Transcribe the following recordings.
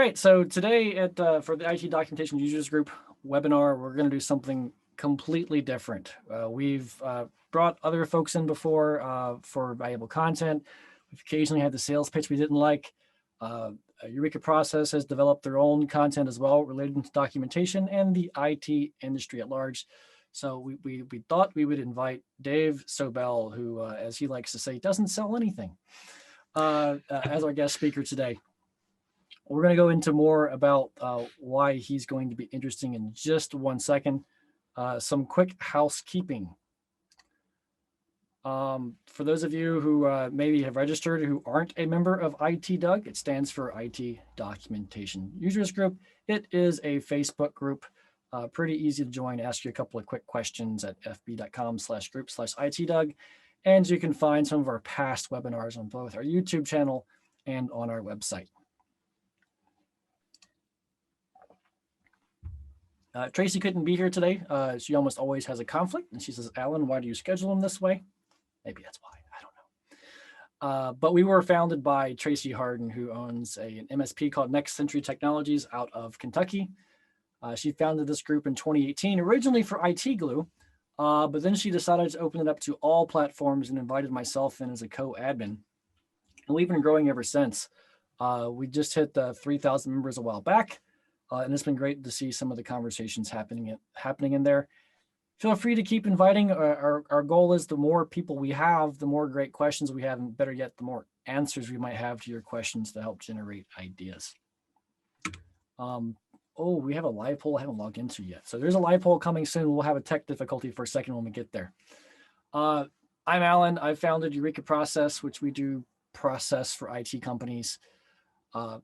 right, so today for the IT Documentation Users Group webinar, we're going to do something completely different. We've brought other folks in before for valuable content. We've occasionally had the sales pitch we didn't like. Eureka Process has developed their own content as well related to documentation and the IT industry at large. So we thought we would invite Dave Sobel, who, as he likes to say, doesn't sell anything, as our guest speaker today. We're going to go into more about why he's going to be interesting in just 1 second. Some quick housekeeping. For those of you who maybe have registered who aren't a member of ITDUG, it stands for IT Documentation Users Group. It is a Facebook group, pretty easy to join. Ask you a couple of quick questions at fb.com/group/ITDUG. And you can find some of our past webinars on both our YouTube channel and on our website. Tracy couldn't be here today. She almost always has a conflict. And she says, Alan, why do you schedule them this way? Maybe that's why. I don't know. But we were founded by Tracy Harden, who owns an MSP called Next Century Technologies out of Kentucky. She founded this group in 2018, originally for IT Glue. But then she decided to open it up to all platforms and invited myself in as a co-admin. And we've been growing ever since. We just hit 3,000 members a while back. And it's been great to see some of the conversations happening in there. Feel free to keep inviting. Our goal is the more people we have, the more great questions we have, and better yet, the more answers we might have to your questions to help generate ideas. Oh, we have a live poll I haven't logged into yet. So there's a live poll coming soon. We'll have a tech difficulty for a second when we get there. I'm Alan. I founded Eureka Process, which we do process for IT companies. I've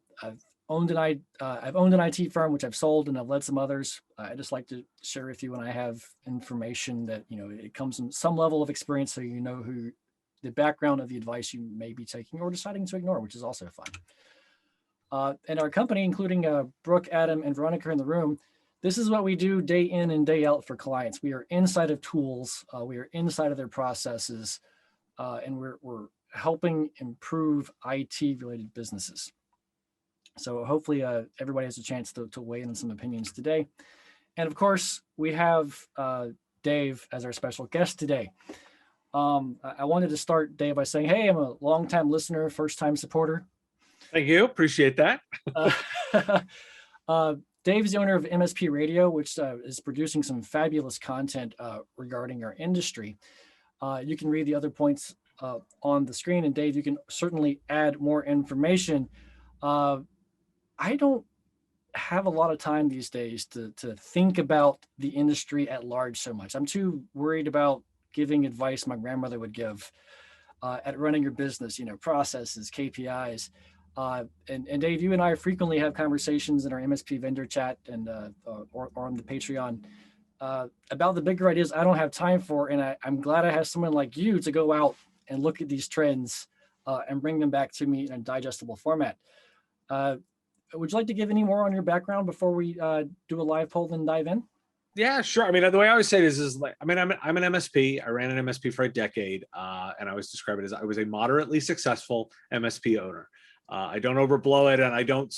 owned an IT firm, which I've sold, and I've led some others. I just like to share with you when I have information that, it comes in some level of experience, so you know who the background of the advice you may be taking or deciding to ignore, which is also fun. And our company, including Brooke, Adam, and Veronica in the room, this is what we do day in and day out for clients. We are inside of tools. We are inside of their processes, and we're helping improve IT-related businesses. So hopefully everybody has a chance to weigh in on some opinions today. And of course, we have Dave as our special guest today. I wanted to start, Dave, by saying, hey, I'm a longtime listener, first-time supporter. Thank you. Appreciate that. Dave's the owner of MSP Radio, which is producing some fabulous content regarding our industry. You can read the other points on the screen. And Dave, you can certainly add more information. I don't have a lot of time these days to think about the industry at large so much. I'm too worried about giving advice my grandmother would give at running your business, processes, KPIs. And Dave, you and I frequently have conversations in our MSP vendor chat and or on the Patreon about the bigger ideas I don't have time for. And I'm glad I have someone like you to go out and look at these trends and bring them back to me in a digestible format. Would you like to give any more on your background before we do a live poll and dive in? Yeah, sure. I mean, the way I always say this is like, I'm an MSP. I ran an MSP for a decade, and I always describe it as I was a moderately successful MSP owner. I don't overblow it, and I don't,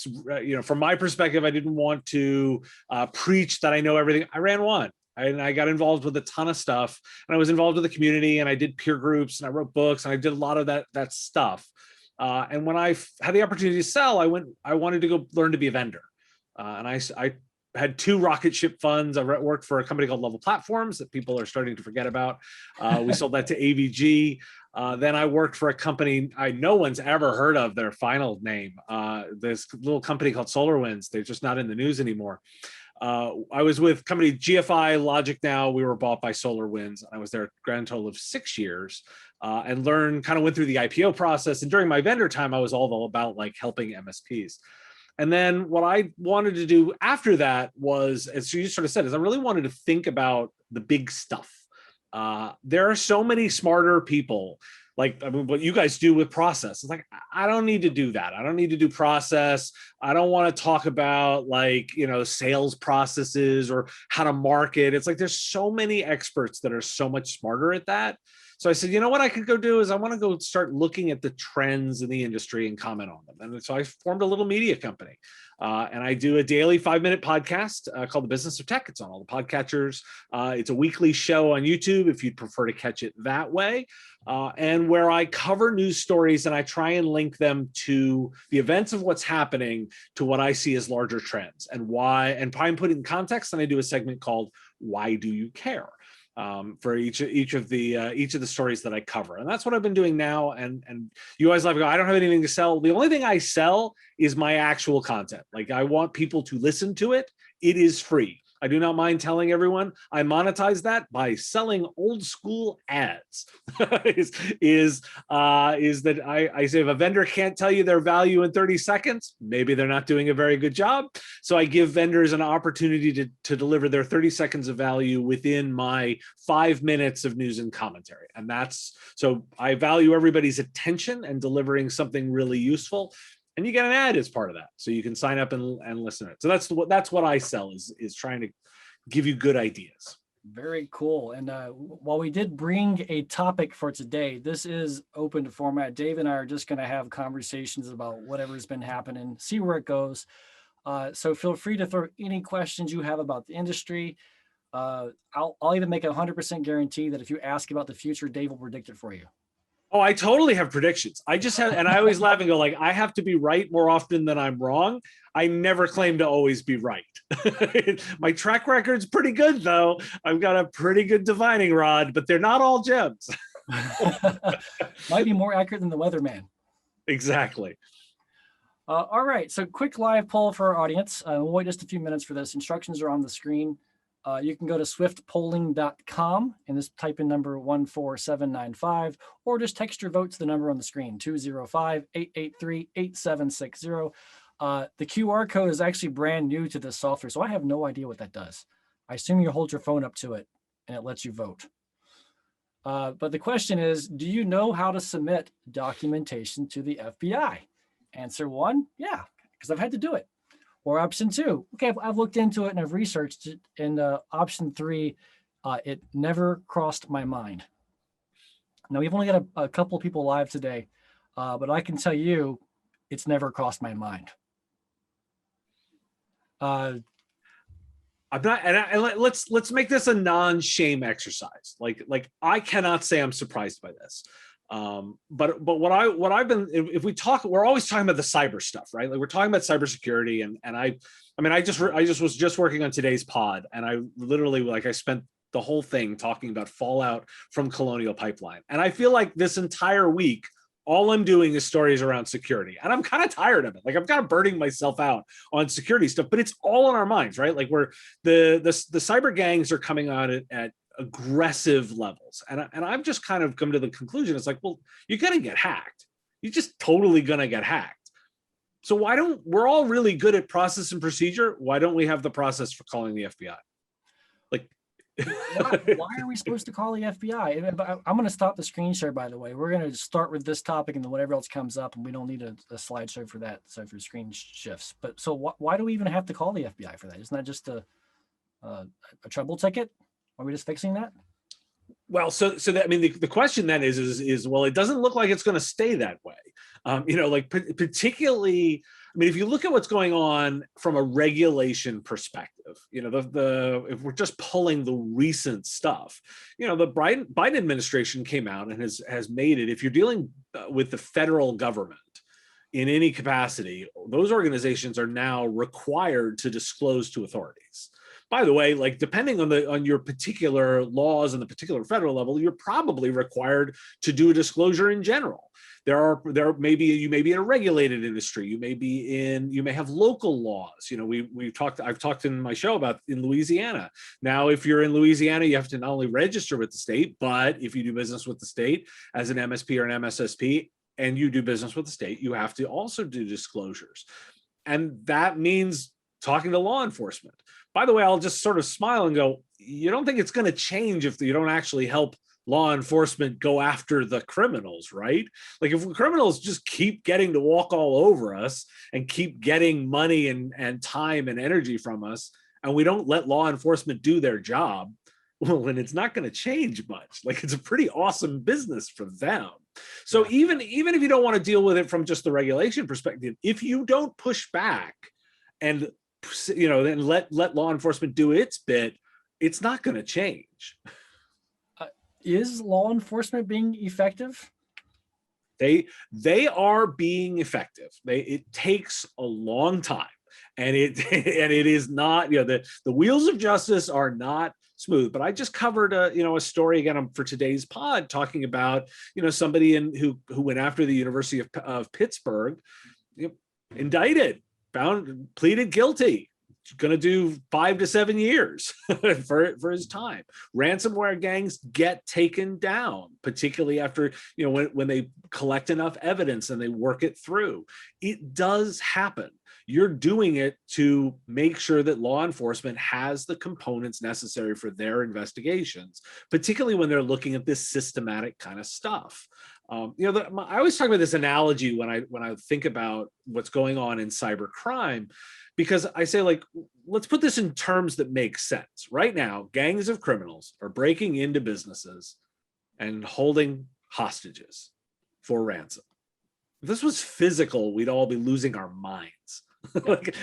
from my perspective, I didn't want to preach that I know everything. I ran one, and I got involved with a ton of stuff, and I was involved with the community, and I did peer groups, and I wrote books, and I did a lot of that stuff. And when I had the opportunity to sell, I wanted to go learn to be a vendor. And I had 2 rocket ship funds. I worked for a company called Level Platforms that people are starting to forget about. We sold that to AVG. Then I worked for a company no one's ever heard of their final name. This little company called SolarWinds. They're just not in the news anymore. I was with company GFI Logic Now. We were bought by SolarWinds. I was there a grand total of 6 years and went through the IPO process. And during my vendor time, I was all about like helping MSPs. And then what I wanted to do after that was, as you sort of said, is I really wanted to think about the big stuff. There are so many smarter people. like, I mean, what you guys do with process. It's like, I don't need to do that. I don't need to do process. I don't want to talk about like, sales processes or how to market. It's like, there's so many experts that are so much smarter at that. So I said, you know what I could go do is I want to go start looking at the trends in the industry and comment on them. And so I formed a little media company. And I do a daily 5-minute podcast called The Business of Tech. It's on all the podcatchers. It's a weekly show on YouTube if you'd prefer to catch it that way. And where I cover news stories and I try and link them to the events of what's happening to what I see as larger trends and why, and try and put it in context. And I do a segment called Why Do You Care? For each of the stories that I cover. And that's what I've been doing now. And you guys like, I don't have anything to sell. The only thing I sell is my actual content. Like, I want people to listen to it. It is free. I do not mind telling everyone I monetize that by selling old school ads. is that I say if a vendor can't tell you their value in 30 seconds, maybe they're not doing a very good job. So I give vendors an opportunity to deliver their 30 seconds of value within my 5 minutes of news and commentary. And so I value everybody's attention and delivering something really useful. And you get an ad as part of that, so you can sign up and listen to it. So that's what I sell is trying to give you good ideas. Very cool. And while we did bring a topic for today, this is open to format. Dave and I are just going to have conversations about whatever's been happening, see where it goes. So feel free to throw any questions you have about the industry. I'll even make a 100% guarantee that if you ask about the future, Dave will predict it for you. Oh, I totally have predictions. I just have, and I always laugh and go like, I have to be right more often than I'm wrong. I never claim to always be right. My track record's pretty good though. I've got a pretty good divining rod, but they're not all gems. Might be more accurate than the weatherman. Exactly. All right, so quick live poll for our audience. We'll wait just a few minutes for this. Instructions are on the screen. You can go to swiftpolling.com and just type in number 14795, or just text your vote to the number on the screen, 205-883-8760. The QR code is actually brand new to this software, so I have no idea what that does. I assume you hold your phone up to it and it lets you vote. But the question is, do you know how to submit documentation to the FBI? Answer 1, yeah, because I've had to do it. Or option 2, okay, I've looked into it and I've researched it. And option 3, it never crossed my mind. Now, we've only got a couple of people live today, but I can tell you it's never crossed my mind. I'm not, and let's make this a non-shame exercise. Like I cannot say I'm surprised by this. But what I've been, if we talk, we're always talking about the cyber stuff, right? Like we're talking about cybersecurity, and I was just working on today's pod, and I literally I spent the whole thing talking about fallout from Colonial Pipeline, and I feel like this entire week all I'm doing is stories around security, and I'm kind of tired of it. Like I'm kind of burning myself out on security stuff, but it's all in our minds, right? Like the cyber gangs are coming out at aggressive levels, and I've just kind of come to the conclusion it's like, well, you're gonna get hacked. You're just totally gonna get hacked. So we're all really good at process and procedure. Why don't we have the process for calling the FBI? Like, why are we supposed to call the FBI? I'm going to stop the screen share, by the way. We're going to start with this topic and then whatever else comes up, and we don't need a slideshow for that. So for screen shifts. But so why do we even have to call the FBI for that? Isn't that just a trouble ticket? Are we just fixing that? Well, so that, I mean, the question then is well, it doesn't look like it's going to stay that way. Particularly, I mean, if you look at what's going on from a regulation perspective, if we're just pulling the recent stuff, the Biden administration came out and has made it, if you're dealing with the federal government in any capacity, those organizations are now required to disclose to authorities. By the way, like depending on your particular laws and the particular federal level, you're probably required to do a disclosure in general. You may be in a regulated industry. You may have local laws. I've talked in my show about in Louisiana. Now, if you're in Louisiana, you have to not only register with the state, but if you do business with the state as an MSP or an MSSP, and you do business with the state, you have to also do disclosures. And that means talking to law enforcement. By the way, I'll just sort of smile and go, you don't think it's going to change if you don't actually help law enforcement go after the criminals, right? Like if criminals just keep getting to walk all over us and keep getting money and time and energy from us, and we don't let law enforcement do their job, well, then it's not going to change much. Like it's a pretty awesome business for them. So even if you don't want to deal with it from just the regulation perspective, if you don't push back and then let law enforcement do its bit, it's not going to change. Is law enforcement being effective? They are being effective. It takes a long time, and it is not, the wheels of justice are not smooth. But I just covered a story again for today's pod talking about somebody who went after the University of Pittsburgh, indicted, pleaded guilty, going to do 5 to 7 years for his time. Ransomware gangs get taken down, particularly after, when they collect enough evidence and they work it through. It does happen. You're doing it to make sure that law enforcement has the components necessary for their investigations, particularly when they're looking at this systematic kind of stuff. I always talk about this analogy when I think about what's going on in cybercrime, because I say, like, let's put this in terms that make sense. Right now, gangs of criminals are breaking into businesses and holding hostages for ransom. If this was physical, we'd all be losing our minds. like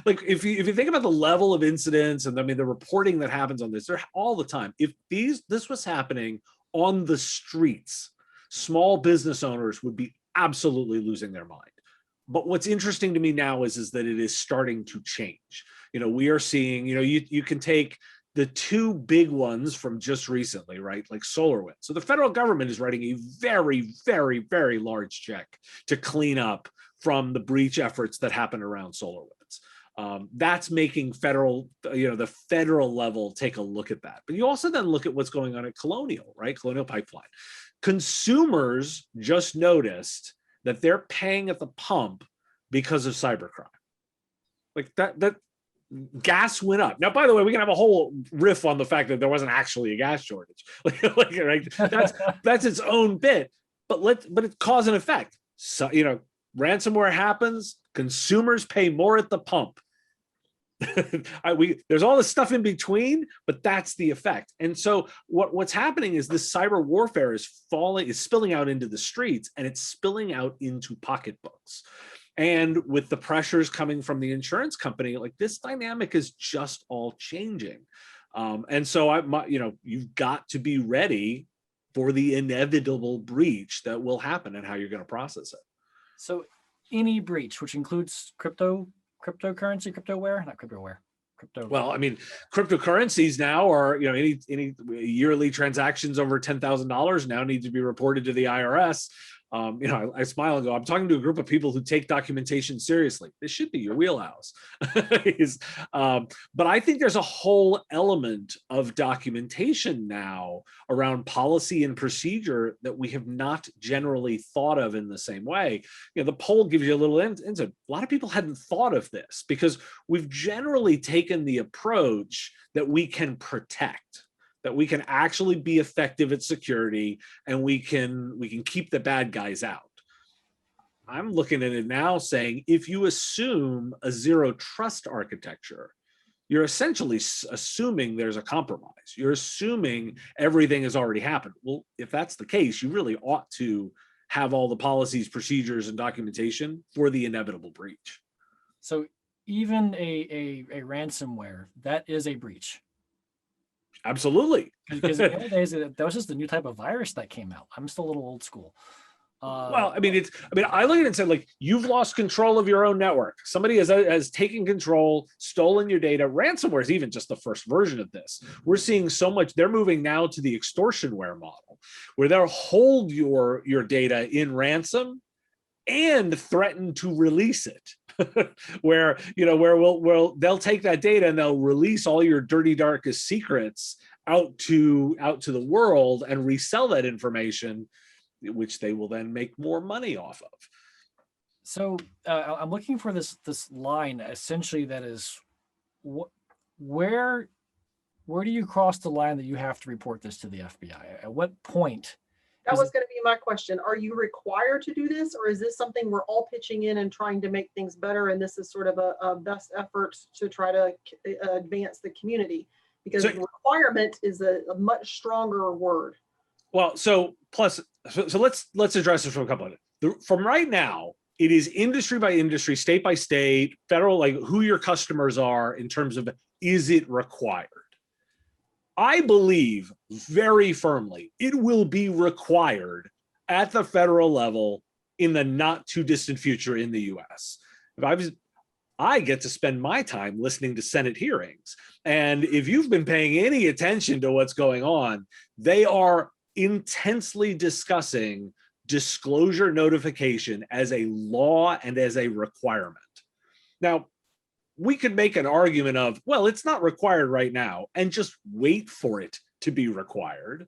if you think about the level of incidents and the reporting that happens on this, they're all the time. If this was happening on the streets, small business owners would be absolutely losing their mind. But what's interesting to me now is that it is starting to change. We are seeing, you can take the two big ones from just recently, right? Like SolarWinds. So the federal government is writing a very, very, very large check to clean up from the breach efforts that happened around SolarWinds. That's making the federal level take a look at that. But you also then look at what's going on at Colonial, right? Colonial Pipeline. Consumers just noticed that they're paying at the pump because of cybercrime. Like that gas went up. Now, by the way, we can have a whole riff on the fact that there wasn't actually a gas shortage. Right? That's its own bit. But it's cause and effect. So, ransomware happens, consumers pay more at the pump. There's all this stuff in between, but that's the effect. And so what's happening is this cyber warfare is spilling out into the streets, and it's spilling out into pocketbooks. And with the pressures coming from the insurance company, like, this dynamic is just all changing. And so you've got to be ready for the inevitable breach that will happen and how you're going to process it. So any breach, which includes cryptocurrency, cryptoware, not cryptoware, crypto. Well, cryptocurrencies now are, any yearly transactions over $10,000 now need to be reported to the IRS. I smile and go, I'm talking to a group of people who take documentation seriously. This should be your wheelhouse. But I think there's a whole element of documentation now around policy and procedure that we have not generally thought of in the same way. The poll gives you a little insight. A lot of people hadn't thought of this because we've generally taken the approach that we can protect, that we can actually be effective at security, and we can keep the bad guys out. I'm looking at it now saying, if you assume a zero trust architecture, you're essentially assuming there's a compromise. You're assuming everything has already happened. Well, if that's the case, you really ought to have all the policies, procedures, and documentation for the inevitable breach. So even a ransomware, that is a breach. Absolutely. Because in the old days, that was just a new type of virus that came out. I'm still a little old school. Well, I look at it and said, like, you've lost control of your own network. Somebody has taken control, stolen your data. Ransomware is even just the first version of this. We're seeing so much. They're moving now to the extortionware model, where they'll hold your data in ransom and threaten to release it. where they'll take that data and they'll release all your dirty, darkest secrets out to the world and resell that information, which they will then make more money off of. So I'm looking for this line essentially that is where where do you cross the line that you have to report this to the FBI? At what point? That was going to be my question. Are you required to do this, or is this something we're all pitching in and trying to make things better? And this is sort of a best effort to try to advance the community, because the requirement is a much stronger word. Well, so let's address this from a couple of it. From right now, it is industry by industry, state by state, federal, like who your customers are in terms of, is it required? I believe very firmly it will be required at the federal level in the not too distant future in the US. I get to spend my time listening to Senate hearings. And if you've been paying any attention to what's going on, they are intensely discussing disclosure notification as a law and as a requirement. Now, we could make an argument of, well, it's not required right now, and just wait for it to be required.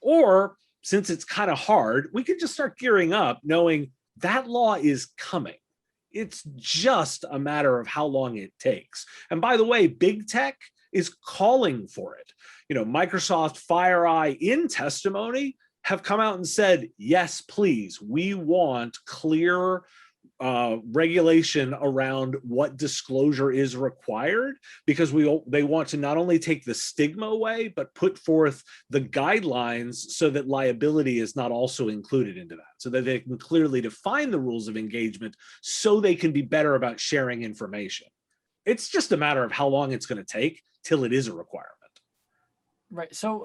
Or since it's kind of hard, we could just start gearing up knowing that law is coming. It's just a matter of how long it takes. And by the way, big tech is calling for it. You know, Microsoft, FireEye in testimony have come out and said, yes, please, we want clear regulation around what disclosure is required, because they want to not only take the stigma away, but put forth the guidelines so that liability is not also included into that, so that they can clearly define the rules of engagement so they can be better about sharing information. It's just a matter of how long it's going to take till it is a requirement. Right. So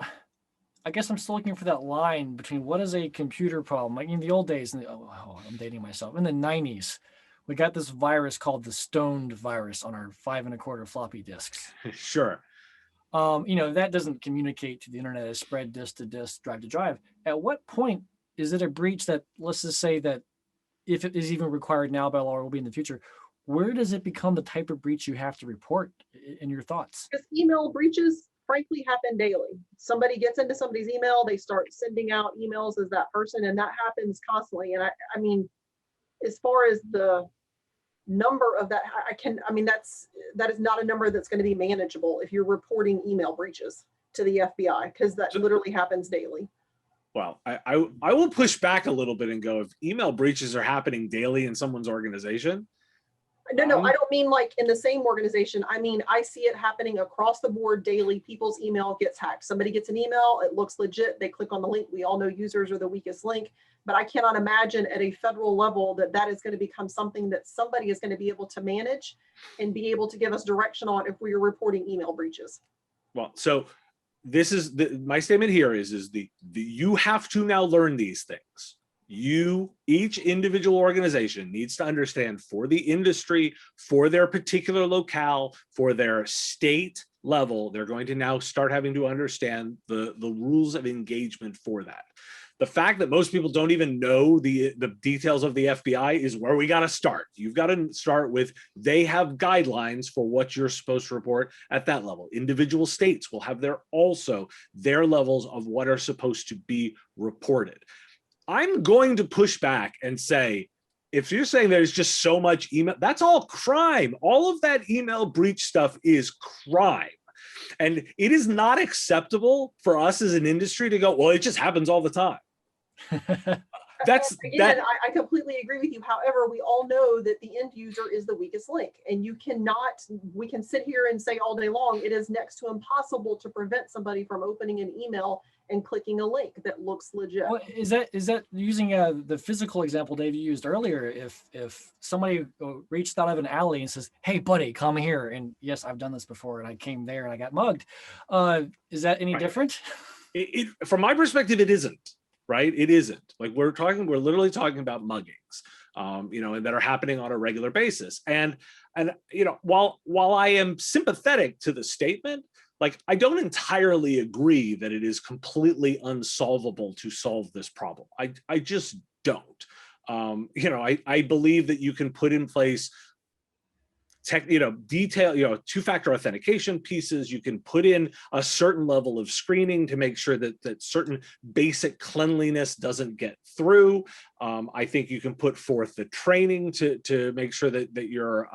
I guess I'm still looking for that line between what is a computer problem. Like in the old days, I'm dating myself. In the 90s, we got this virus called the stoned virus on our 5 1/4 floppy disks. Sure. That doesn't communicate to the internet as spread disk to disk, drive to drive. At what point is it a breach that, let's just say that if it is even required now by law or will be in the future, where does it become the type of breach you have to report in your thoughts? Because email breaches frankly happen daily. Somebody gets into somebody's email, they start sending out emails as that person, and that happens constantly. And I mean, as far as the number of that, that is not a number that's going to be manageable if you're reporting email breaches to the FBI, because that literally happens daily. Well, I will push back a little bit and go, if email breaches are happening daily in someone's organization. No, I don't mean like in the same organization. I mean, I see it happening across the board daily. People's email gets hacked. Somebody gets an email, it looks legit. They click on the link. We all know users are the weakest link, but I cannot imagine at a federal level that is going to become something that somebody is going to be able to manage and be able to give us direction on if we are reporting email breaches. Well, so this is my statement here is you have to now learn these things. Each individual organization needs to understand, for the industry, for their particular locale, for their state level, they're going to now start having to understand the rules of engagement for that. The fact that most people don't even know the details of the FBI is where we got to start. You've got to start with, they have guidelines for what you're supposed to report at that level. Individual states will have their levels of what are supposed to be reported. I'm going to push back and say, if you're saying there's just so much email, that's all crime. All of that email breach stuff is crime. And it is not acceptable for us as an industry to go, well, it just happens all the time. I completely agree with you. However, we all know that the end user is the weakest link, and we can sit here and say all day long, it is next to impossible to prevent somebody from opening an email and clicking a link that looks legit. Well, is that using the physical example Dave used earlier? If somebody reached out of an alley and says, "Hey, buddy, come here," and yes, I've done this before, and I came there and I got mugged. Is that any different? From my perspective, it isn't. Right? It isn't. Like we're literally talking about muggings, and that are happening on a regular basis. And while I am sympathetic to the statement, like I don't entirely agree that it is completely unsolvable to solve this problem. I just don't. I believe that you can put in place detail, two-factor authentication pieces. You can put in a certain level of screening to make sure that certain basic cleanliness doesn't get through. I think you can put forth the training to make sure that you're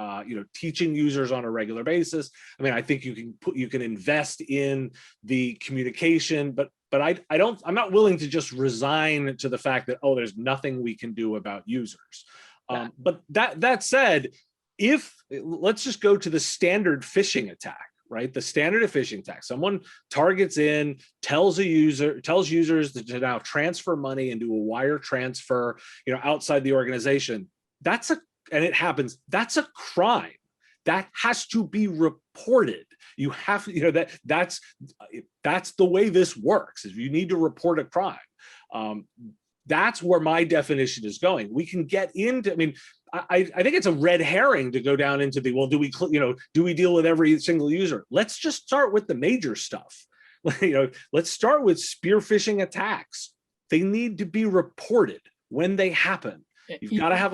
teaching users on a regular basis. I mean, I think you can invest in the communication, but I'm not willing to just resign to the fact that, oh, there's nothing we can do about users. But that said, let's just go to the standard phishing attack, right? The standard of phishing attack. Someone targets in, tells users to now transfer money and do a wire transfer, outside the organization. And it happens. That's a crime. That has to be reported. You have to, that's the way this works. Is you need to report a crime. That's where my definition is going. We can get into, I think it's a red herring to go down into the, well, do we deal with every single user? Let's just start with the major stuff. Let's start with spear phishing attacks. They need to be reported when they happen. You've got to have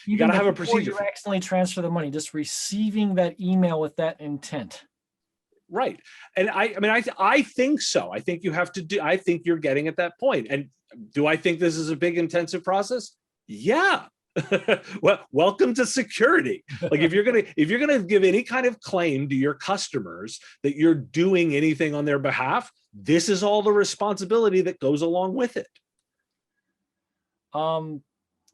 you got to have a procedure. You accidentally transfer the money, just receiving that email with that intent. Right. And I think so. I think you have to I think you're getting at that point. And do I think this is a big intensive process? Yeah. Well, welcome to security. Like if you're gonna give any kind of claim to your customers that you're doing anything on their behalf, this is all the responsibility that goes along with it.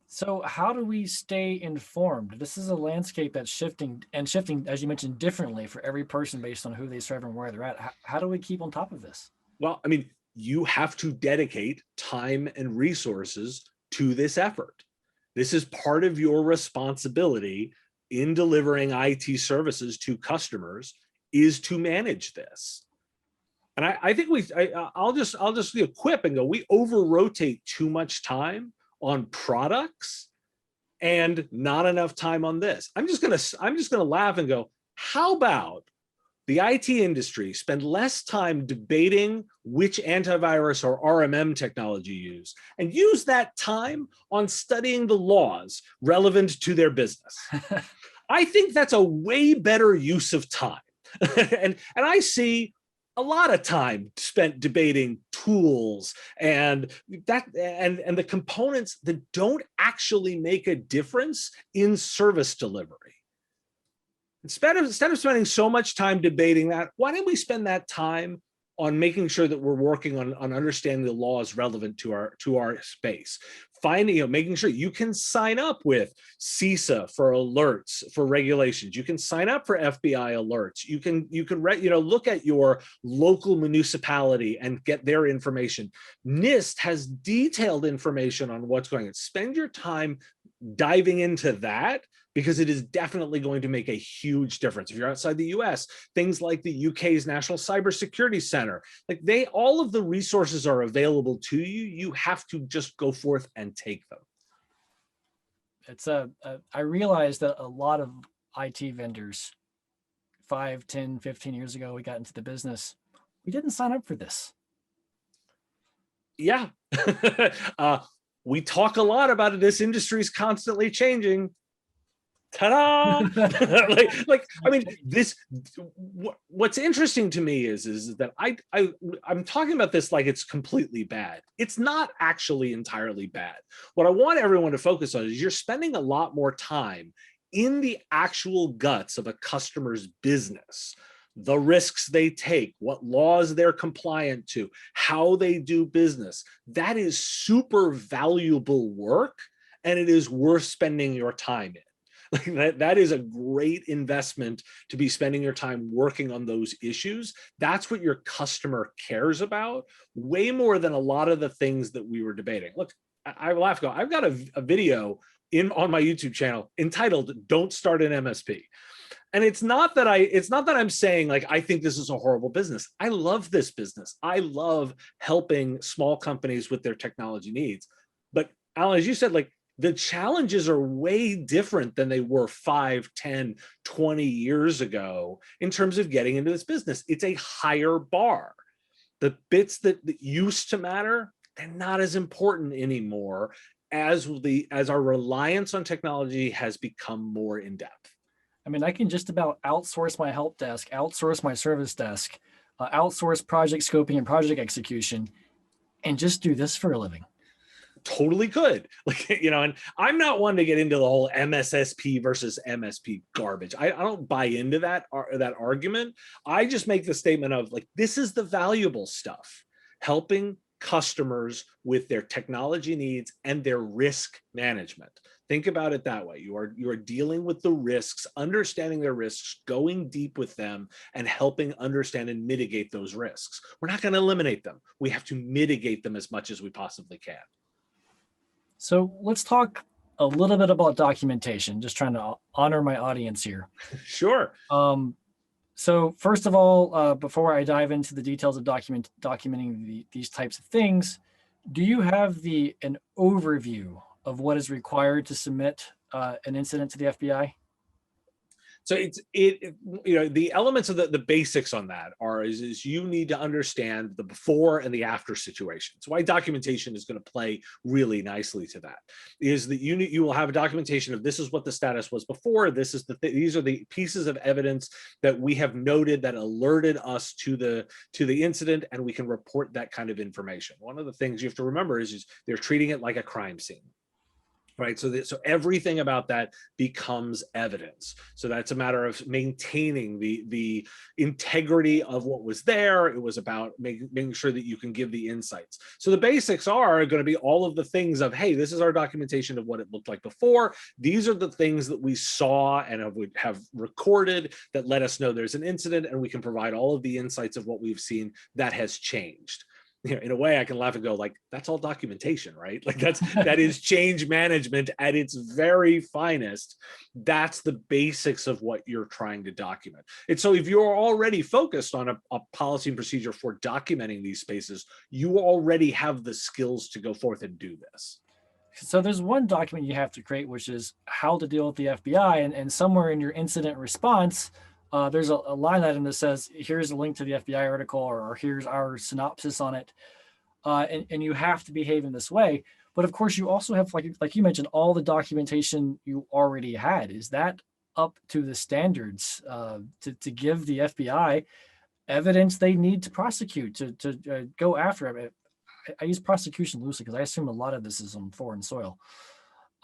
So how do we stay informed? This is a landscape that's shifting, as you mentioned, differently for every person based on who they serve and where they're at. How do we keep on top of this? Well, you have to dedicate time and resources to this effort. This is part of your responsibility in delivering IT services to customers, is to manage this. And I think I'll just quip and go, we over-rotate too much time on products and not enough time on this. I'm just gonna laugh and go, how about the IT industry spend less time debating which antivirus or RMM technology use, and use that time on studying the laws relevant to their business. I think that's a way better use of time. and I see a lot of time spent debating tools and the components that don't actually make a difference in service delivery. Instead of spending so much time debating that, why don't we spend that time on making sure that we're working on understanding the laws relevant to our space? Making sure you can sign up with CISA for alerts, for regulations. You can sign up for FBI alerts. You can look at your local municipality and get their information. NIST has detailed information on what's going on. Spend your time diving into that, because it is definitely going to make a huge difference. If you're outside the US, things like the UK's National Cybersecurity Center, all of the resources are available to you. You have to just go forth and take them. I realized that a lot of IT vendors 5, 10, 15 years ago, we got into the business, we didn't sign up for this. Yeah. We talk a lot about it. This industry is constantly changing. Ta-da! What's interesting to me is that I'm talking about this like it's completely bad. It's not actually entirely bad. What I want everyone to focus on is you're spending a lot more time in the actual guts of a customer's business, the risks they take, what laws they're compliant to, how they do business. That is super valuable work, and it is worth spending your time in. That is a great investment, to be spending your time working on those issues. That's what your customer cares about, way more than a lot of the things that we were debating. Look, I laugh. I've got a video on my YouTube channel entitled "Don't Start an MSP." And it's not that I'm saying I think this is a horrible business. I love this business. I love helping small companies with their technology needs. But Alan, as you said, the challenges are way different than they were 5, 10, 20 years ago in terms of getting into this business. It's a higher bar. The bits that used to matter, they're not as important anymore as our reliance on technology has become more in depth. I mean, I can just about outsource my help desk, outsource my service desk, outsource project scoping and project execution, and just do this for a living. Totally could. Like, and I'm not one to get into the whole MSSP versus MSP garbage. I don't buy into that argument. I just make the statement of like, this is the valuable stuff, helping customers with their technology needs and their risk management. Think about it that way. You are dealing with the risks, understanding their risks, going deep with them, and helping understand and mitigate those risks. We're not going to eliminate them. We have to mitigate them as much as we possibly can. So let's talk a little bit about documentation, just trying to honor my audience here. Sure. So first of all, before I dive into the details of documenting these types of things, do you have an overview of what is required to submit an incident to the FBI? So the elements of the basics on that is you need to understand the before and the after situation. So why documentation is going to play really nicely to that is that you will have a documentation of this is what the status was before. These are the pieces of evidence that we have noted that alerted us to the incident, and we can report that kind of information. One of the things you have to remember is they're treating it like a crime scene. Right. So everything about that becomes evidence. So that's a matter of maintaining the integrity of what was there. It was about making sure that you can give the insights. So the basics are going to be all of the things of, hey, this is our documentation of what it looked like before. These are the things that we saw and have recorded that let us know there's an incident, and we can provide all of the insights of what we've seen that has changed. In a way I can laugh and go like, that's all documentation, right? Like that is change management at its very finest. That's the basics of what you're trying to document. And so if you're already focused on a policy and procedure for documenting these spaces, you already have the skills to go forth and do this. So there's one document you have to create, which is how to deal with the FBI. And somewhere in your incident response, there's a line item that says, here's a link to the FBI article, or here's our synopsis on it. And you have to behave in this way. But of course, you also have, like you mentioned, all the documentation you already had. Is that up to the standards to give the FBI evidence they need to prosecute, to go after it? I use prosecution loosely because I assume a lot of this is on foreign soil.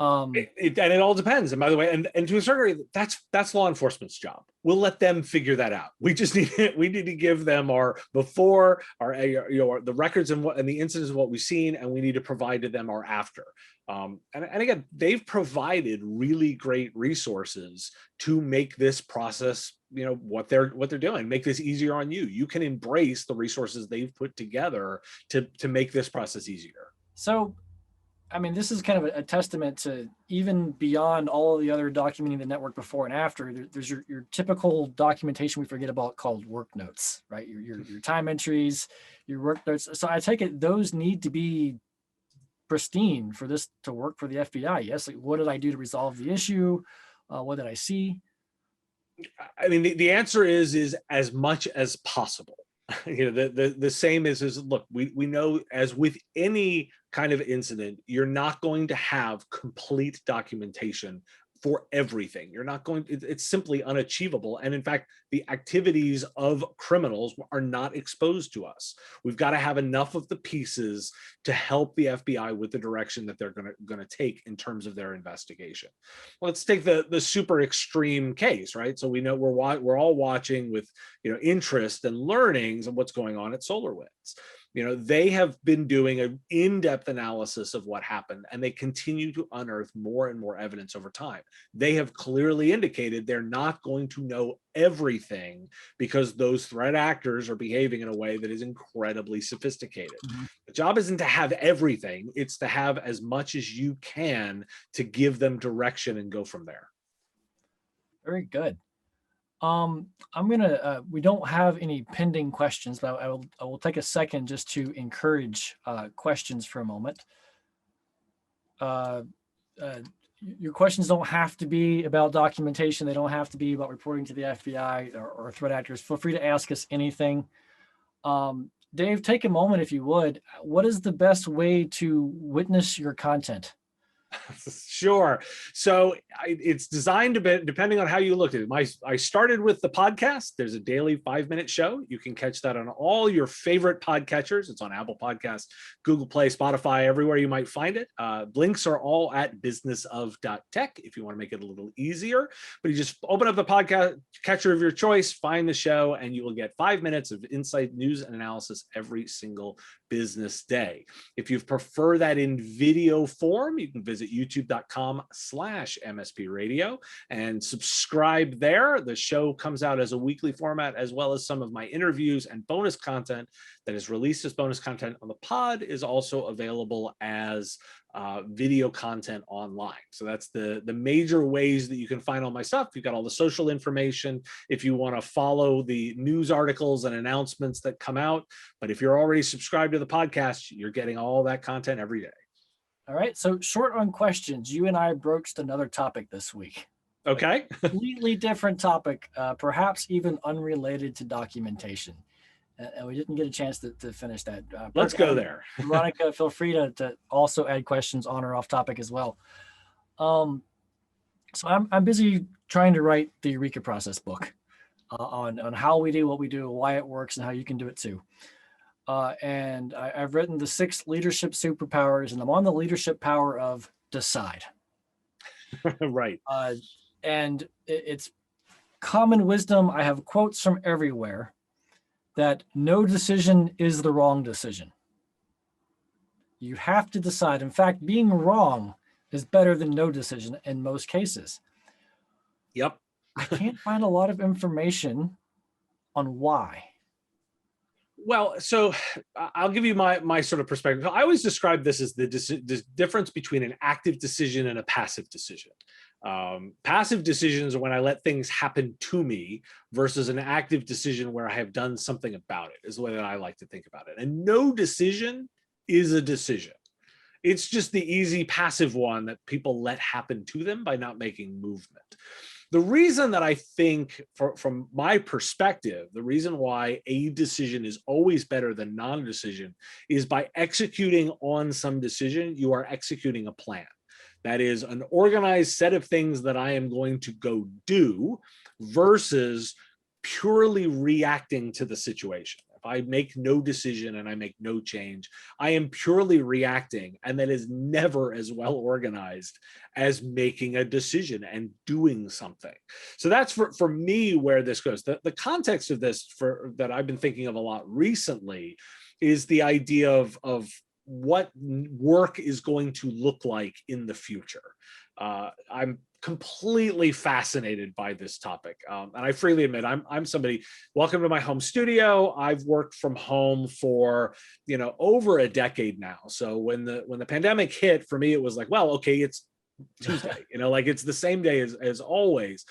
And it all depends. And by the way, and to a certain degree, that's law enforcement's job. We'll let them figure that out. We just need to give them our before, the records and the incidents of what we've seen, and we need to provide to them our after. And again, they've provided really great resources to make this process, what they're doing, make this easier on you. You can embrace the resources they've put together to make this process easier. So, I mean, this is kind of a testament to even beyond all of the other documenting the network before and after. There's your typical documentation we forget about called work notes, right? Your time entries, your work notes. So I take it those need to be pristine for this to work for the FBI. Yes, like what did I do to resolve the issue? What did I see? I mean, the answer is as much as possible. The same is look, we know, as with any kind of incident, you're not going to have complete documentation for everything. You're not going, it's simply unachievable. And in fact, the activities of criminals are not exposed to us. We've got to have enough of the pieces to help the FBI with the direction that they're going to take in terms of their investigation. Let's take the super extreme case, right? So we know we're all watching with interest and learnings of what's going on at SolarWinds. They have been doing an in-depth analysis of what happened, and they continue to unearth more and more evidence over time. They have clearly indicated they're not going to know everything because those threat actors are behaving in a way that is incredibly sophisticated. Mm-hmm. The job isn't to have everything, it's to have as much as you can to give them direction and go from there. Very good. We don't have any pending questions, but I will take a second just to encourage questions for a moment. Your questions don't have to be about documentation. They don't have to be about reporting to the FBI or threat actors. Feel free to ask us anything. Dave, take a moment if you would. What is the best way to witness your content? Sure. So it's designed a bit, depending on how you look at it. I started with the podcast. There's a daily 5-minute show. You can catch that on all your favorite podcatchers. It's on Apple Podcasts, Google Play, Spotify, everywhere you might find it. Links are all at businessof.tech if you want to make it a little easier. But you just open up the podcast catcher of your choice, find the show, and you will get 5 minutes of insight, news, and analysis every single business day. If you prefer that in video form, you can visit youtube.com/MSP radio and subscribe there. The show comes out as a weekly format, as well as some of my interviews and bonus content that is released as bonus content on the pod is also available as video content online. So that's the major ways that you can find all my stuff. You've got all the social information if you want to follow the news articles and announcements that come out. But if you're already subscribed to the podcast, you're getting all that content every day. All right. So short on questions, you and I broached another topic this week. Okay. Completely different topic, perhaps even unrelated to documentation. And we didn't get a chance to finish that. Let's go there. Veronica, feel free to also add questions on or off topic as well. So I'm busy trying to write the Eureka Process book on how we do what we do, why it works, and how you can do it too. And I've written the 6 leadership superpowers, and I'm on the leadership power of decide. Right. And it's common wisdom. I have quotes from everywhere that no decision is the wrong decision. You have to decide. In fact, being wrong is better than no decision in most cases. Yep. I can't find a lot of information on why. Well, so I'll give you my sort of perspective. I always describe this as the difference between an active decision and a passive decision. Passive decisions are when I let things happen to me versus an active decision where I have done something about it, is the way that I like to think about it. And no decision is a decision. It's just the easy passive one that people let happen to them by not making movement. The reason that I think, from my perspective, the reason why a decision is always better than non-decision is by executing on some decision, you are executing a plan. That is an organized set of things that I am going to go do versus purely reacting to the situation. If I make no decision and I make no change, I am purely reacting, and that is never as well organized as making a decision and doing something. So that's for me where this goes. The context of this that I've been thinking of a lot recently is the idea of what work is going to look like in the future. I'm completely fascinated by this topic. And I freely admit, I'm somebody, welcome to my home studio. I've worked from home for, over a decade now. So when the pandemic hit, for me, it was like, well, okay, it's Tuesday, like it's the same day as always.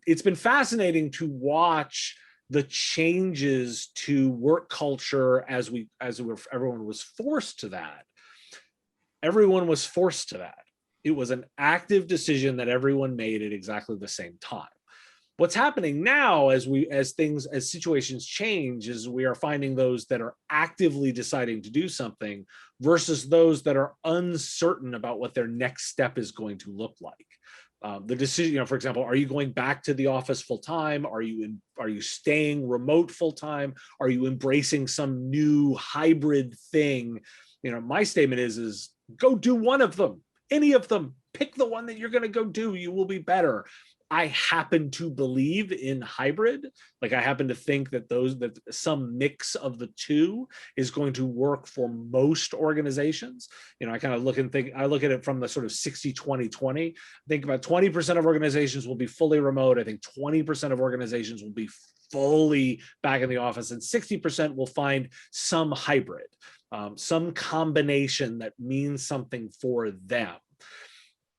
It's been fascinating to watch the changes to work culture as everyone was forced to that. Everyone was forced to that. It was an active decision that everyone made at exactly the same time. What's happening now as situations change is we are finding those that are actively deciding to do something versus those that are uncertain about what their next step is going to look like. The decision, for example, are you going back to the office full time? Are you staying remote full time? Are you embracing some new hybrid thing? My statement is go do one of them, any of them. Pick the one that you're going to go do. You will be better. I happen to believe in hybrid. Like I happen to think that some mix of the two is going to work for most organizations. I kind of look at it from the sort of 60-20-20. I think about 20% of organizations will be fully remote. I think 20% of organizations will be fully back in the office, and 60% will find some hybrid, some combination that means something for them.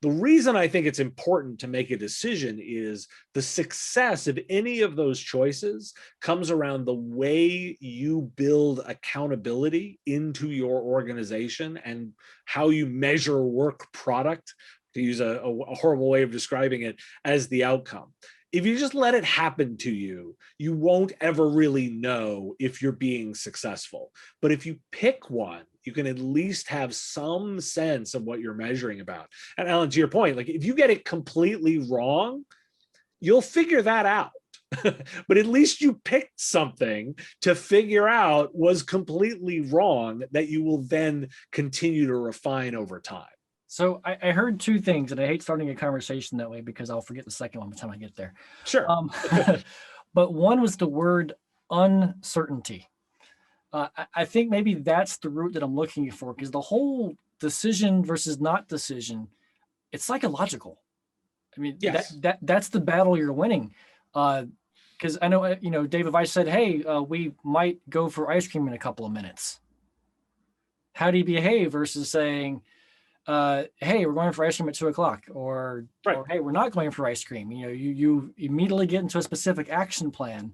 The reason I think it's important to make a decision is the success of any of those choices comes around the way you build accountability into your organization and how you measure work product, to use a horrible way of describing it, as the outcome. If you just let it happen to you, you won't ever really know if you're being successful. But if you pick one you can at least have some sense of what you're measuring about. And Alan, to your point, like if you get it completely wrong, you'll figure that out. But at least you picked something to figure out was completely wrong that you will then continue to refine over time. So I heard two things, and I hate starting a conversation that way because I'll forget the second one by the time I get there. Sure. But one was the word uncertainty. I think maybe that's the root that I'm looking for, because the whole decision versus not decision, it's psychological. I mean, yes. that's the battle you're winning. Because I know, Dave, if I said, hey, we might go for ice cream in a couple of minutes, how do you behave versus saying, hey, we're going for ice cream at 2:00, or hey, we're not going for ice cream. You immediately get into a specific action plan.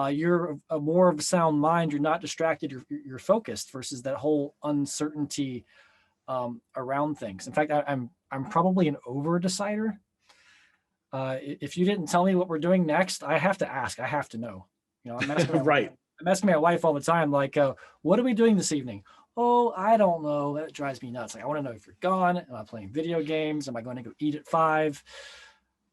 You're a more of a sound mind. You're not distracted. You're focused versus that whole uncertainty around things. In fact, I'm probably an over decider. If you didn't tell me what we're doing next, I have to ask. I have to know. I'm asking I'm asking my wife all the time, like, what are we doing this evening? Oh, I don't know. That drives me nuts. Like, I want to know if you're gone. Am I playing video games? Am I going to go eat at 5?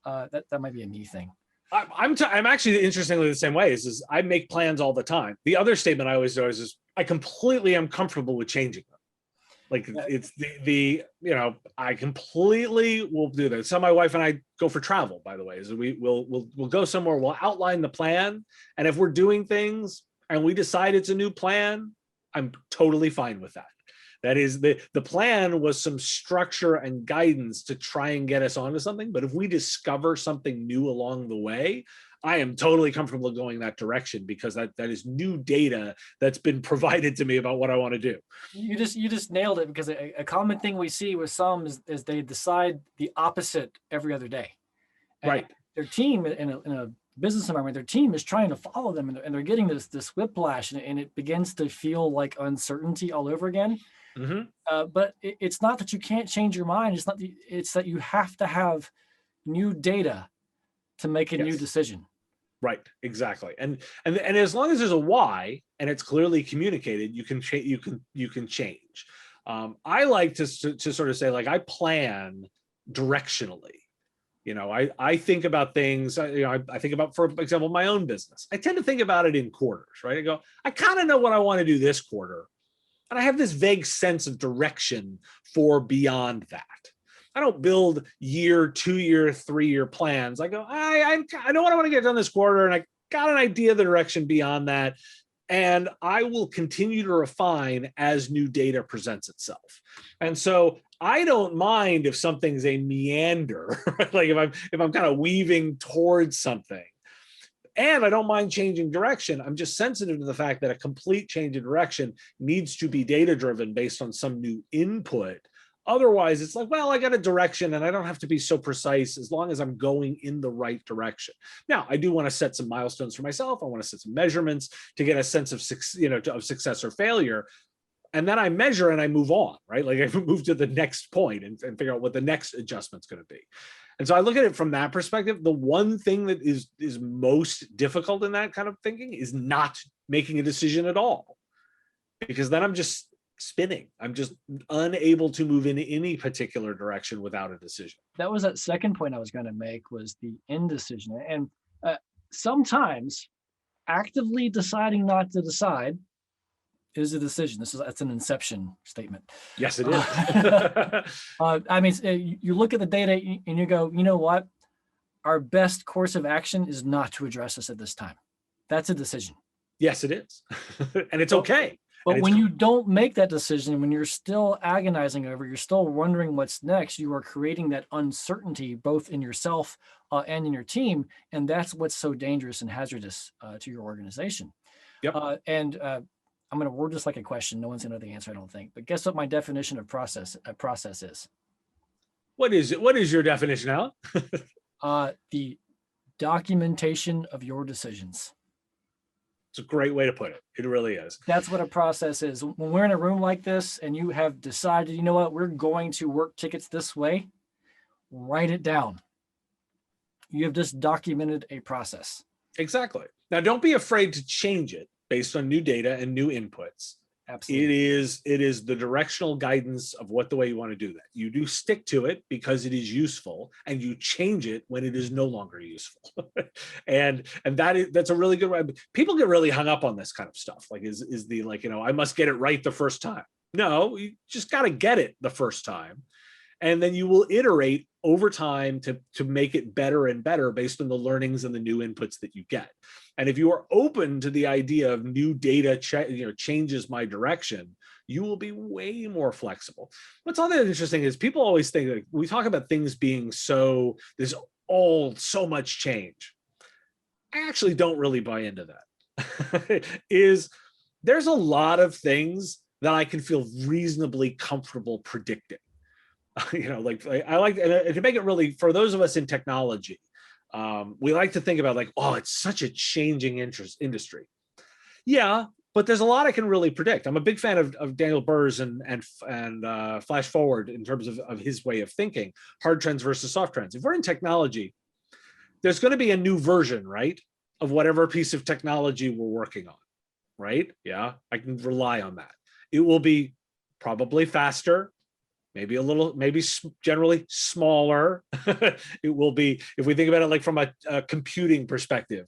That might be a me thing. I'm actually interestingly the same way. Is I make plans all the time. The other statement I always do is I completely am comfortable with changing them. Like it's I completely will do that. So my wife and I go for travel, by the way, is we'll go somewhere, we'll outline the plan. And if we're doing things and we decide it's a new plan, I'm totally fine with that. That is the plan was some structure and guidance to try and get us onto something. But if we discover something new along the way, I am totally comfortable going that direction, because that is new data that's been provided to me about what I want to do. You just nailed it, because a common thing we see with some is they decide the opposite every other day. And right. Their team in a business environment, their team is trying to follow them, and they're getting this whiplash, and it begins to feel like uncertainty all over again. Mm-hmm. But it's not that you can't change your mind. It's that you have to have new data to make a new decision. Right, exactly. And as long as there's a why and it's clearly communicated, you can change. I like to sort of say, like, I plan directionally. I think about things, I think about, for example, my own business. I tend to think about it in quarters, right? I go, I kind of know what I want to do this quarter, and I have this vague sense of direction for beyond that. I don't build year, 2-year, 3-year plans. I go, I know what I want to get done this quarter, and I got an idea of the direction beyond that. And I will continue to refine as new data presents itself. And so I don't mind if something's a meander, right? Like if I'm kind of weaving towards something. And I don't mind changing direction. I'm just sensitive to the fact that a complete change of direction needs to be data-driven based on some new input. Otherwise, it's like, well, I got a direction and I don't have to be so precise as long as I'm going in the right direction. Now, I do want to set some milestones for myself. I want to set some measurements to get a sense of success or failure. And then I measure and I move on, right? Like I move to the next point and figure out what the next adjustment's going to be. And so I look at it from that perspective. The one thing that is most difficult in that kind of thinking is not making a decision at all, because then I'm just spinning. I'm just unable to move in any particular direction without a decision. That was that second point I was going to make, was the indecision. And sometimes actively deciding not to decide is a decision. That's an inception statement. Yes, it is. I mean, you look at the data and you go, you know what? Our best course of action is not to address this at this time. That's a decision. Yes, it is. And it's okay. But when you don't make that decision, when you're still agonizing over, you're still wondering what's next, you are creating that uncertainty both in yourself and in your team. And that's what's so dangerous and hazardous to your organization. Yep. I'm going to word this like a question. No one's going to know the answer, I don't think. But guess what my definition of process is? What is it? What is your definition, Alan? The documentation of your decisions. It's a great way to put it. It really is. That's what a process is. When we're in a room like this and you have decided, you know what, we're going to work tickets this way, write it down. You have just documented a process. Exactly. Now, don't be afraid to change it based on new data and new inputs. Absolutely. It is the directional guidance of what the way you want to do that. You do stick to it because it is useful, and you change it when it is no longer useful. and that's a really good way. People get really hung up on this kind of stuff. Like is the like, I must get it right the first time. No, you just got to get it the first time. And then you will iterate over time to make it better and better based on the learnings and the new inputs that you get. And if you are open to the idea of new data changes my direction, you will be way more flexible. What's other interesting is people always think, like, we talk about things being there's all so much change. I actually don't really buy into that. There's a lot of things that I can feel reasonably comfortable predicting. Like I like, and to make it really, for those of us in technology, we like to think about like, oh, it's such a changing industry. Yeah, but there's a lot I can really predict. I'm a big fan of Daniel Burr's and Flash Forward in terms of his way of thinking, hard trends versus soft trends. If we're in technology, there's going to be a new version, right, of whatever piece of technology we're working on, right? Yeah, I can rely on that. It will be probably faster, maybe generally smaller. It will be, if we think about it like from a computing perspective,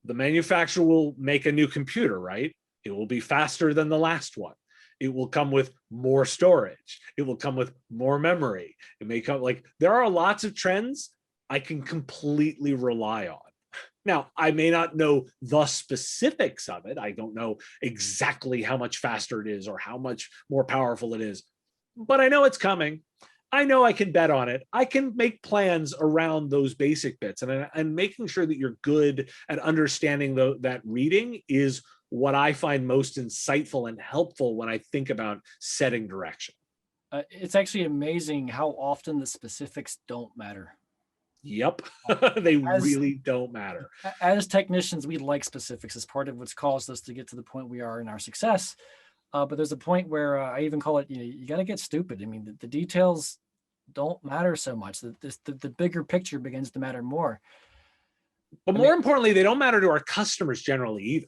the manufacturer will make a new computer, right? It will be faster than the last one. It will come with more storage. It will come with more memory. It may come, like, there are lots of trends I can completely rely on. Now, I may not know the specifics of it. I don't know exactly how much faster it is or how much more powerful it is, but I know it's coming. I know I can bet on it. I can make plans around those basic bits, and making sure that you're good at understanding that reading is what I find most insightful and helpful when I think about setting direction. It's actually amazing how often the specifics don't matter. Yep, they really don't matter. As technicians, we like specifics as part of what's caused us to get to the point we are in our success. But there's a point where I even call it, you got to get stupid. I mean, the details don't matter so much. The bigger picture begins to matter more. But more importantly, they don't matter to our customers generally either.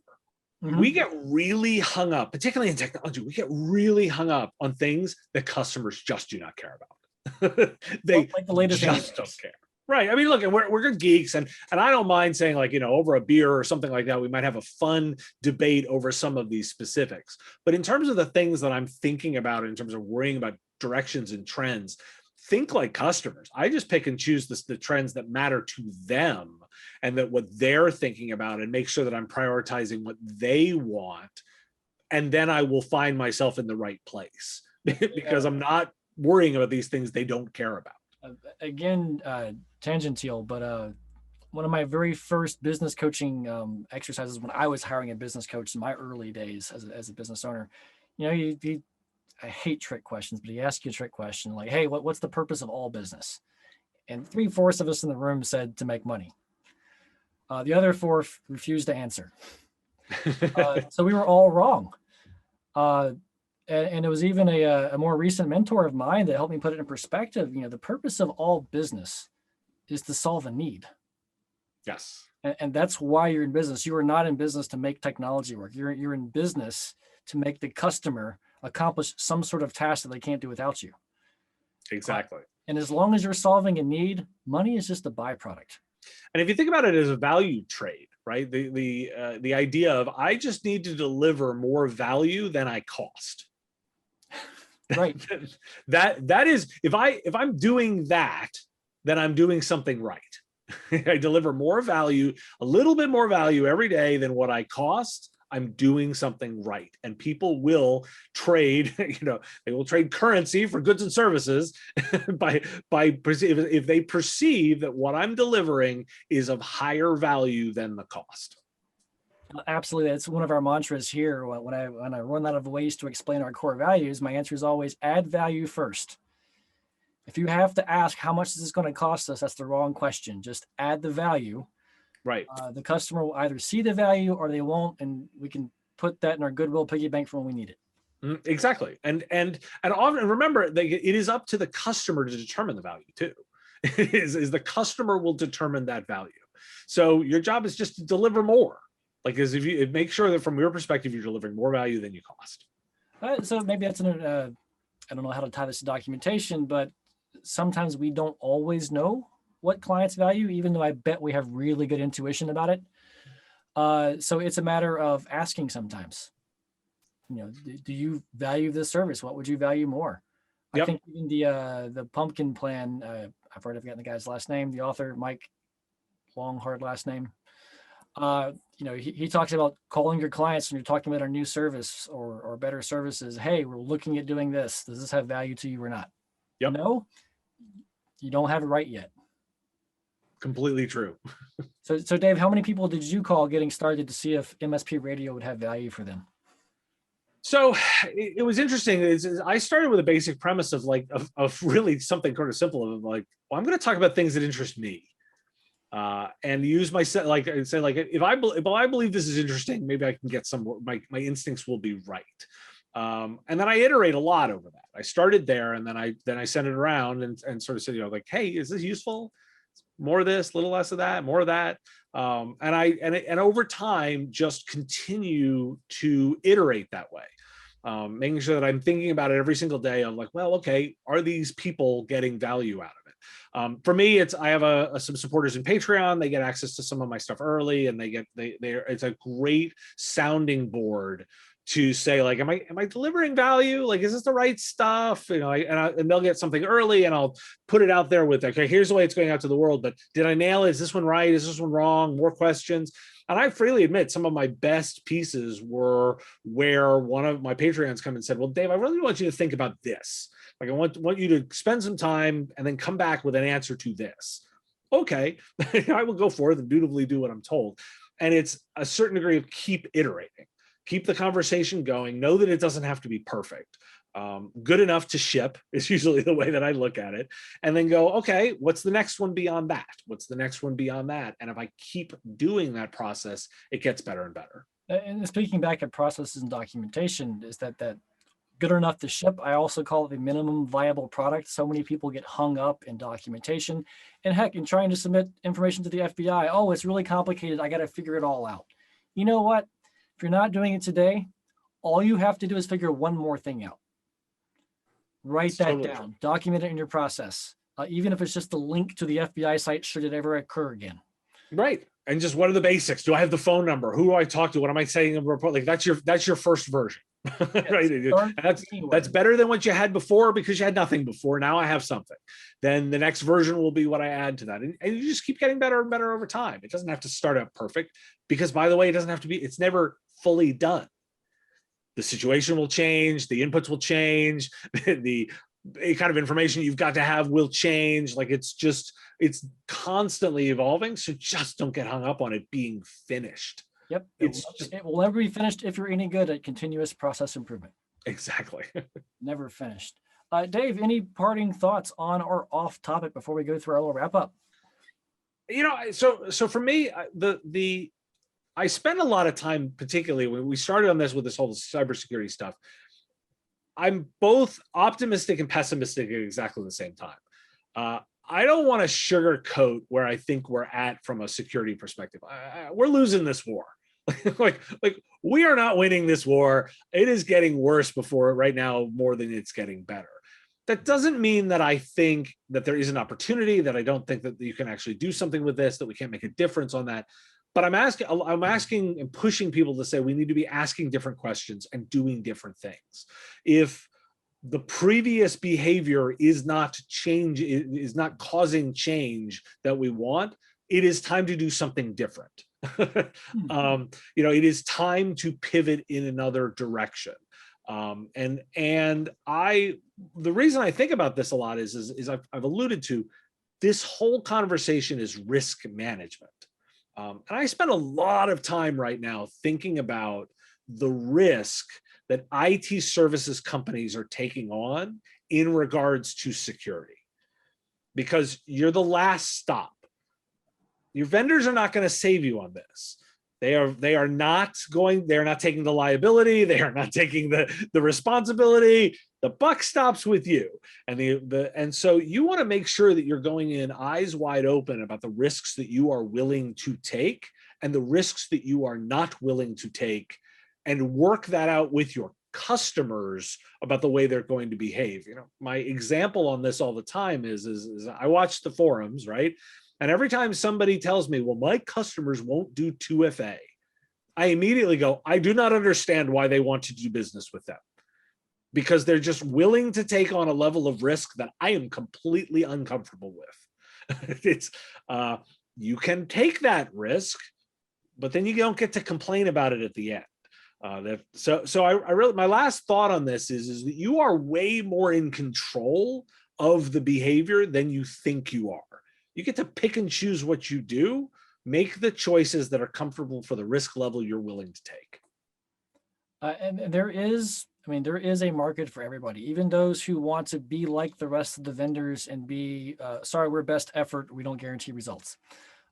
Mm-hmm. We get really hung up, particularly in technology, we get really hung up on things that customers just do not care about. They like the latest just don't care. Right. I mean, look, we're good geeks, and I don't mind saying, like, over a beer or something like that, we might have a fun debate over some of these specifics. But in terms of the things that I'm thinking about, in terms of worrying about directions and trends, think like customers. I just pick and choose the trends that matter to them and that what they're thinking about, and make sure that I'm prioritizing what they want. And then I will find myself in the right place because I'm not worrying about these things they don't care about. Again, tangential, but one of my very first business coaching exercises when I was hiring a business coach in my early days as a business owner, I hate trick questions, but he asked you a trick question like, hey, what's the purpose of all business? And 3/4 of us in the room said to make money. The other 4 refused to answer. So we were all wrong. And it was even a more recent mentor of mine that helped me put it in perspective. The purpose of all business is to solve a need. Yes. And that's why you're in business. You are not in business to make technology work. You're in business to make the customer accomplish some sort of task that they can't do without you. Exactly. And as long as you're solving a need, money is just a byproduct. And if you think about it as a value trade, right? The idea of, I just need to deliver more value than I cost. Right. that is, if I'm doing that, then I'm doing something right. I deliver more value, a little bit more value every day than what I cost. I'm doing something right. And people will trade, they will trade currency for goods and services if they perceive that what I'm delivering is of higher value than the cost. Absolutely. That's one of our mantras here. When I run out of ways to explain our core values, my answer is always add value first. If you have to ask how much is this going to cost us, that's the wrong question. Just add the value. Right. The customer will either see the value or they won't, and we can put that in our goodwill piggy bank for when we need it. Exactly. And often remember that it is up to the customer to determine the value too. is the customer will determine that value. So your job is just to deliver more. Like, as if you make sure that from your perspective, you're delivering more value than you cost. So maybe that's I don't know how to tie this to documentation, but sometimes we don't always know what clients value, even though I bet we have really good intuition about it. So it's a matter of asking sometimes, do you value this service? What would you value more? I Yep. think even the pumpkin plan, I've already forgotten the guy's last name, the author, Mike, long, hard last name. He talks about calling your clients when you're talking about our new service or better services. Hey, we're looking at doing this. Does this have value to you or not? Yep. No, you don't have it right yet. Completely true. So Dave, how many people did you call getting started to see if MSP radio would have value for them? So it was interesting. I started with a basic premise of really something kind of simple of like, well, I'm going to talk about things that interest me. And use my set, like I say, like if I believe this is interesting, maybe I can get some. My instincts will be right, and then I iterate a lot over that. I started there, and then I sent it around and sort of said, like, hey, is this useful? More of this, little less of that, more of that, and over time just continue to iterate that way, making sure that I'm thinking about it every single day. I'm like, well, okay, are these people getting value out of it? For me, I have some supporters in Patreon. They get access to some of my stuff early, and it's a great sounding board to say, like, am I delivering value? Like, is this the right stuff? And they'll get something early, and I'll put it out there with, okay, here's the way it's going out to the world. But did I nail it? Is this one right? Is this one wrong? More questions. And I freely admit some of my best pieces were where one of my Patreons come and said, well, Dave, I really want you to think about this. Like, I want you to spend some time and then come back with an answer to this. Okay, I will go forth and dutifully do what I'm told. And it's a certain degree of keep iterating, keep the conversation going, know that it doesn't have to be perfect. Good enough to ship is usually the way that I look at it. And then go, okay, what's the next one beyond that? What's the next one beyond that? And if I keep doing that process, it gets better and better. And speaking back at processes and documentation, is that good enough to ship? I also call it the minimum viable product. So many people get hung up in documentation, and heck, in trying to submit information to the FBI. Oh, it's really complicated. I got to figure it all out. You know what? If you're not doing it today, all you have to do is figure one more thing out. Write that down, document it in your process, even if it's just the link to the FBI site should it ever occur again. Right. And just what are the basics? Do I have the phone number? Who do I talk to? What am I saying in a report? Like, that's your first version. Right. That's better than what you had before, because you had nothing before. Now I have something. Then the next version will be what I add to that. And you just keep getting better and better over time. It doesn't have to start out perfect, because, by the way, it's never fully done. The situation will change, the inputs will change, the kind of information you've got to have will change. Like, it's constantly evolving. So just don't get hung up on it being finished. Yep. It will never be finished if you're any good at continuous process improvement. Exactly. Never finished. Dave, any parting thoughts on or off topic before we go through our little wrap up? So for me, I spend a lot of time, particularly when we started on this with this whole cybersecurity stuff. I'm both optimistic and pessimistic at exactly the same time. I don't want to sugarcoat where I think we're at from a security perspective. We're losing this war. like we are not winning this war. It is getting worse right now more than it's getting better. That doesn't mean that I think that there is an opportunity, that I don't think that you can actually do something with this, that we can't make a difference on that. But I'm asking and pushing people to say we need to be asking different questions and doing different things. If the previous behavior is not causing change that we want, it is time to do something different. It is time to pivot in another direction. The reason I think about this a lot is I've alluded to, this whole conversation is risk management. And I spend a lot of time right now thinking about the risk that IT services companies are taking on in regards to security, because you're the last stop. Your vendors are not going to save you on this. They are not taking the liability. They are not taking the responsibility. The buck stops with you. And so you want to make sure that you're going in eyes wide open about the risks that you are willing to take and the risks that you are not willing to take, and work that out with your customers about the way they're going to behave. You know, my example on this all the time is I watch the forums, right? And every time somebody tells me, well, my customers won't do 2FA, I immediately go, I do not understand why they want to do business with them, because they're just willing to take on a level of risk that I am completely uncomfortable with. It's you can take that risk, but then you don't get to complain about it at the end. So I really, my last thought on this is that you are way more in control of the behavior than you think you are. You get to pick and choose what you do, make the choices that are comfortable for the risk level you're willing to take. And there is, I mean, there is a market for everybody, even those who want to be like the rest of the vendors and be, sorry, we're best effort, we don't guarantee results.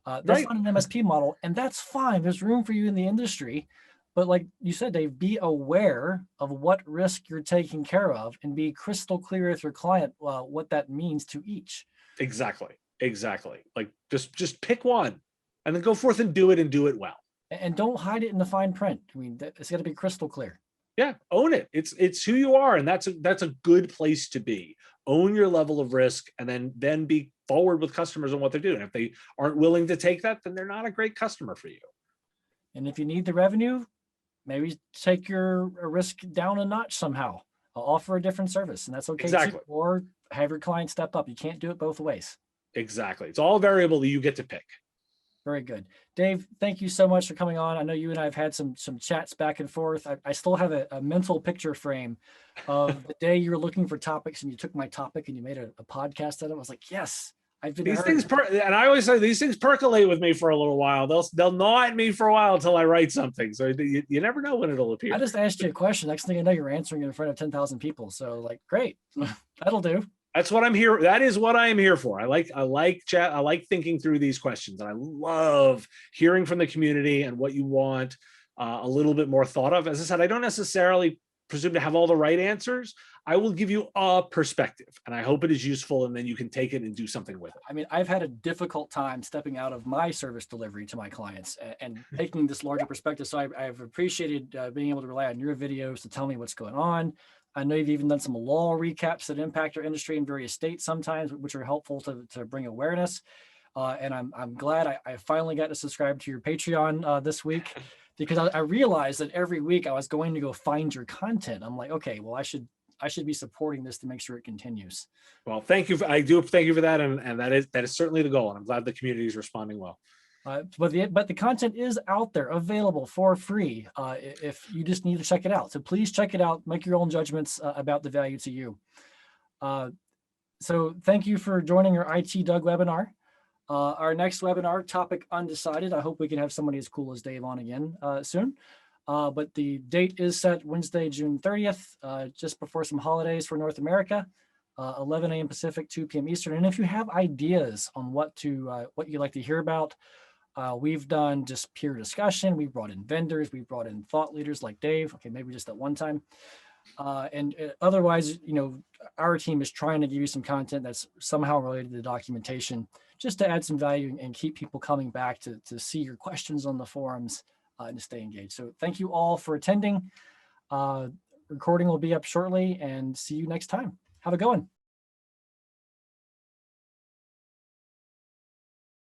That's Right. not an MSP model, and that's fine. There's room for you in the industry. But like you said, Dave, be aware of what risk you're taking care of and be crystal clear with your client what that means to each. Exactly. Like just pick one and then go forth and do it well. And don't hide it in the fine print. I mean, it's got to be crystal clear. Yeah, own it. It's who you are, and that's a good place to be. Own your level of risk, and then be forward with customers on what they're doing. If they aren't willing to take that, then they're not a great customer for you. And if you need the revenue, maybe take your risk down a notch somehow. Offer a different service, and that's okay. Exactly. Too, or have your client step up. You can't do it both ways. Exactly. It's all variable that you get to pick. Very good. Dave, thank you so much for coming on. I know you and I have had some chats back and forth. I still have a mental picture frame of the day you were looking for topics and you took my topic and you made a podcast out of it. I was like, yes, I've been These things, and I always say these things percolate with me for a little while. They'll gnaw at me for a while until I write something. So you never know when it'll appear. I just asked you a question. Next thing you know, you're answering it in front of 10,000 people. So like, great, that'll do. That's what I'm here. That is what I am here for. I like chat. I like thinking through these questions, and I love hearing from the community and what you want a little bit more thought of. As I said, I don't necessarily presume to have all the right answers. I will give you a perspective, and I hope it is useful, and then you can take it and do something with it. I mean, I've had a difficult time stepping out of my service delivery to my clients and taking this larger perspective. So I've appreciated being able to rely on your videos to tell me what's going on. I know you've even done some law recaps that impact our industry in various states sometimes, which are helpful to bring awareness. And I'm glad I finally got to subscribe to your Patreon this week, because I realized that every week I was going to go find your content. I'm like, okay, well, I should be supporting this to make sure it continues. Well, thank you. I do thank you for that, and that is certainly the goal. And I'm glad the community is responding well. But the content is out there, available for free, if you just need to check it out. So please check it out. Make your own judgments about the value to you. So thank you for joining our ITDUG webinar. Our next webinar, topic undecided. I hope we can have somebody as cool as Dave on again soon. But the date is set Wednesday, June 30th, just before some holidays for North America. 11 a.m. Pacific, 2 p.m. Eastern. And if you have ideas on what you'd like to hear about, we've done just peer discussion. We've brought in vendors. We've brought in thought leaders like Dave. Okay, maybe just at one time. And otherwise, our team is trying to give you some content that's somehow related to the documentation, just to add some value and keep people coming back to see your questions on the forums and to stay engaged. So thank you all for attending. Recording will be up shortly, and see you next time. Have a good one.